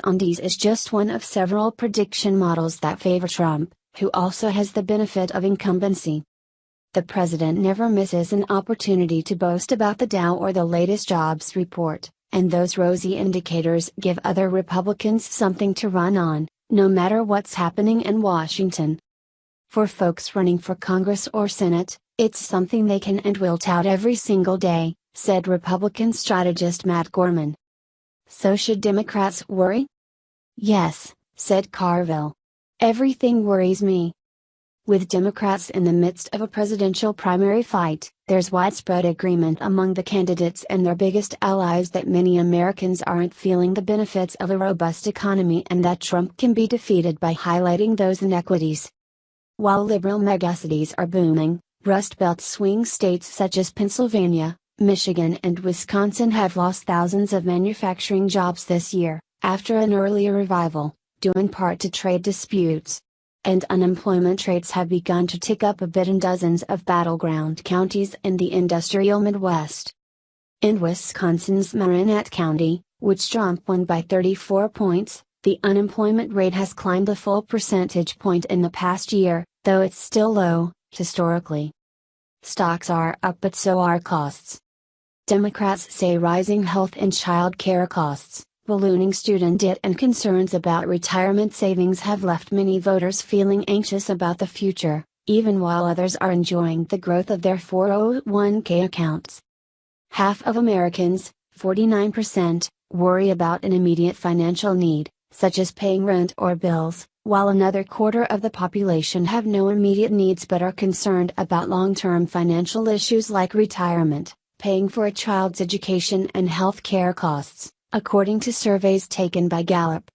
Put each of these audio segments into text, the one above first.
on these is just one of several prediction models that favor Trump, who also has the benefit of incumbency. The president never misses an opportunity to boast about the Dow or the latest jobs report, and those rosy indicators give other Republicans something to run on, no matter what's happening in Washington. For folks running for Congress or Senate, it's something they can and will tout every single day, said Republican strategist Matt Gorman. So should Democrats worry? Yes, said Carville. Everything worries me. With Democrats in the midst of a presidential primary fight, there's widespread agreement among the candidates and their biggest allies that many Americans aren't feeling the benefits of a robust economy and that Trump can be defeated by highlighting those inequities. While liberal megacities are booming, Rust Belt swing states such as Pennsylvania, Michigan and Wisconsin have lost thousands of manufacturing jobs this year, after an earlier revival, due in part to trade disputes. And unemployment rates have begun to tick up a bit in dozens of battleground counties in the industrial Midwest. In Wisconsin's Marinette County, which Trump won by 34 points, the unemployment rate has climbed a full percentage point in the past year, though it's still low, historically. Stocks are up but so are costs. Democrats say rising health and child care costs, ballooning student debt and concerns about retirement savings have left many voters feeling anxious about the future, even while others are enjoying the growth of their 401k accounts. Half of Americans, 49%, worry about an immediate financial need, such as paying rent or bills, while another quarter of the population have no immediate needs but are concerned about long-term financial issues like retirement, paying for a child's education and health care costs, according to surveys taken by Gallup.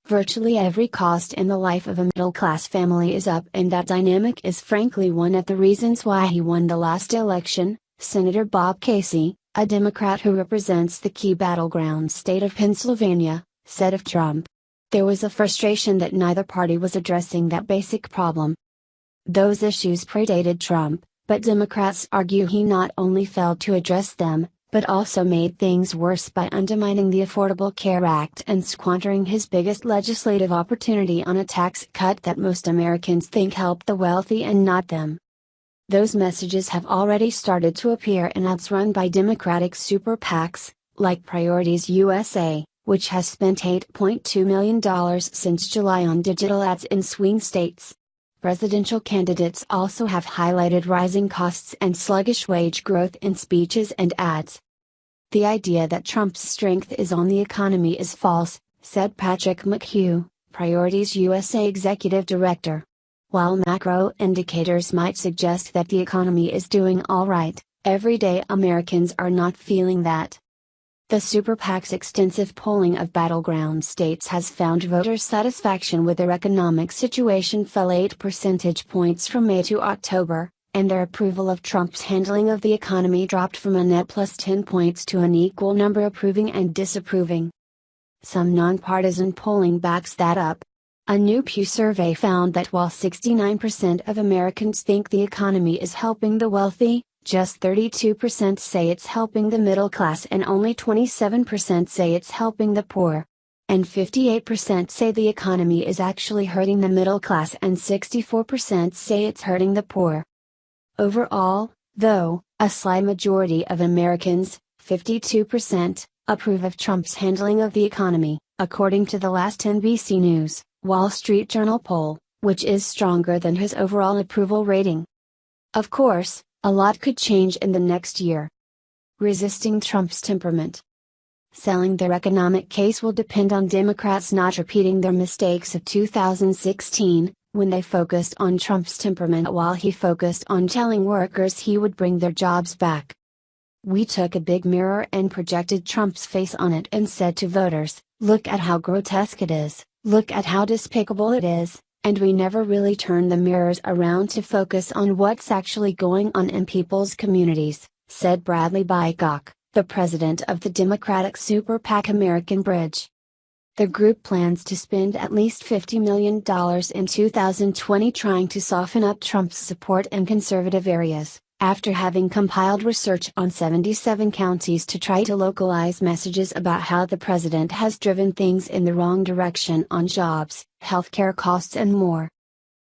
Virtually every cost in the life of a middle-class family is up, and that dynamic is frankly one of the reasons why he won the last election, Senator Bob Casey, a Democrat who represents the key battleground state of Pennsylvania, said of Trump. There was a frustration that neither party was addressing that basic problem. Those issues predated Trump, but Democrats argue he not only failed to address them, but also made things worse by undermining the Affordable Care Act and squandering his biggest legislative opportunity on a tax cut that most Americans think helped the wealthy and not them. Those messages have already started to appear in ads run by Democratic super PACs, like Priorities USA, which has spent $8.2 million since July on digital ads in swing states. Presidential candidates also have highlighted rising costs and sluggish wage growth in speeches and ads. The idea that Trump's strength is on the economy is false, said Patrick McHugh, Priorities USA executive director. While macro indicators might suggest that the economy is doing all right, everyday Americans are not feeling that. The Super PAC's extensive polling of battleground states has found voter satisfaction with their economic situation fell 8 percentage points from May to October, and their approval of Trump's handling of the economy dropped from a net plus 10 points to an equal number approving and disapproving. Some nonpartisan polling backs that up. A new Pew survey found that while 69% of Americans think the economy is helping the wealthy, just 32% say it's helping the middle class and only 27% say it's helping the poor. And 58% say the economy is actually hurting the middle class and 64% say it's hurting the poor. Overall, though, a slight majority of Americans, 52%, approve of Trump's handling of the economy, according to the last NBC News, Wall Street Journal poll, which is stronger than his overall approval rating. Of course, a lot could change in the next year. Resisting Trump's temperament. Selling their economic case will depend on Democrats not repeating their mistakes of 2016, when they focused on Trump's temperament while he focused on telling workers he would bring their jobs back. We took a big mirror and projected Trump's face on it and said to voters, look at how grotesque it is, look at how despicable it is. And we never really turned the mirrors around to focus on what's actually going on in people's communities, said Bradley Bycock, the president of the Democratic Super PAC American Bridge. The group plans to spend at least $50 million in 2020 trying to soften up Trump's support in conservative areas, After having compiled research on 77 counties to try to localize messages about how the president has driven things in the wrong direction on jobs, healthcare costs and more.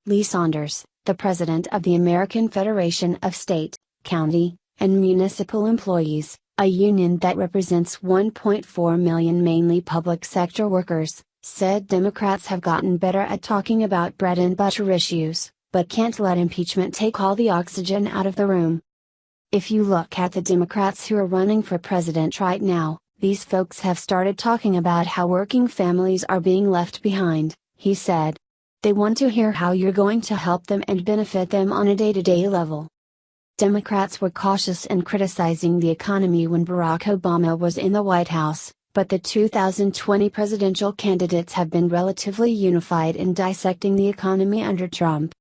Lee Saunders, the president of the American Federation of State, County, and Municipal Employees, a union that represents 1.4 million mainly public sector workers, said Democrats have gotten better at talking about bread and butter issues, but can't let impeachment take all the oxygen out of the room. If you look at the Democrats who are running for president right now, these folks have started talking about how working families are being left behind, he said. They want to hear how you're going to help them and benefit them on a day-to-day level. Democrats were cautious in criticizing the economy when Barack Obama was in the White House, but the 2020 presidential candidates have been relatively unified in dissecting the economy under Trump.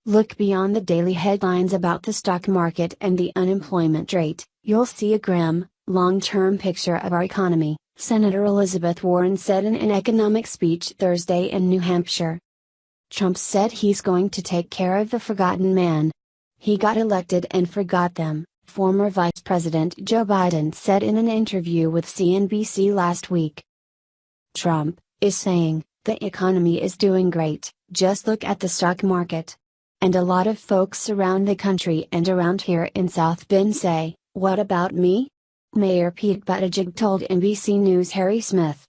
Look beyond the daily headlines about the stock market and the unemployment rate, you'll see a grim, long-term picture of our economy, Senator Elizabeth Warren said in an economic speech Thursday in New Hampshire. Trump said he's going to take care of the forgotten man. He got elected and forgot them, former Vice President Joe Biden said in an interview with CNBC last week. Trump is saying, the economy is doing great, just look at the stock market. And a lot of folks around the country and around here in South Bend say, what about me? Mayor Pete Buttigieg told NBC News' Harry Smith.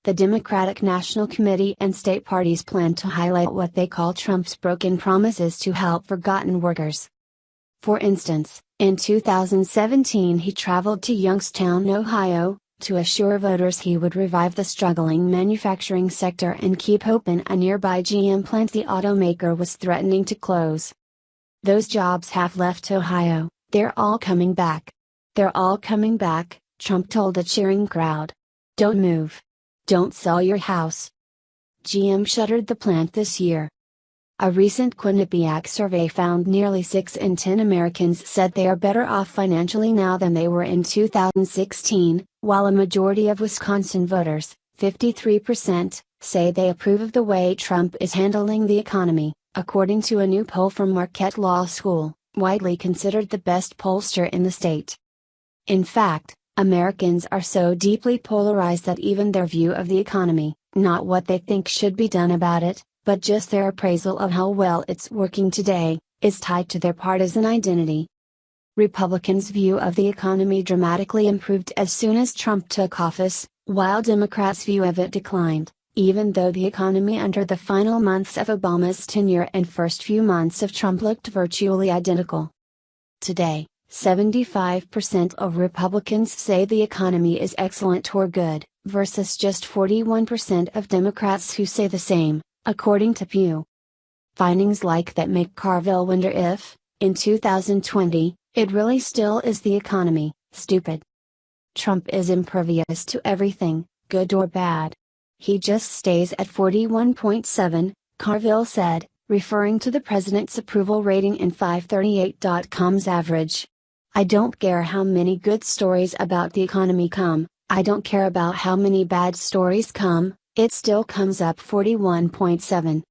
The Democratic National Committee and state parties plan to highlight what they call Trump's broken promises to help forgotten workers. For instance, in 2017 he traveled to Youngstown, Ohio, to assure voters he would revive the struggling manufacturing sector and keep open a nearby GM plant the automaker was threatening to close. Those jobs have left Ohio, they're all coming back. They're all coming back, Trump told a cheering crowd. Don't move. Don't sell your house. GM shuttered the plant this year. A recent Quinnipiac survey found nearly 6 in 10 Americans said they are better off financially now than they were in 2016, while a majority of Wisconsin voters, 53%, say they approve of the way Trump is handling the economy, according to a new poll from Marquette Law School, widely considered the best pollster in the state. In fact, Americans are so deeply polarized that even their view of the economy, not what they think should be done about it, but just their appraisal of how well it's working today, is tied to their partisan identity. Republicans' view of the economy dramatically improved as soon as Trump took office, while Democrats' view of it declined, even though the economy under the final months of Obama's tenure and first few months of Trump looked virtually identical. Today, 75% of Republicans say the economy is excellent or good, versus just 41% of Democrats who say the same, according to Pew. Findings like that make Carville wonder if, in 2020, it really still is the economy, stupid. Trump is impervious to everything, good or bad. He just stays at 41.7, Carville said, referring to the president's approval rating in 538.com's average. I don't care how many good stories about the economy come, I don't care about how many bad stories come, it still comes up 41.7.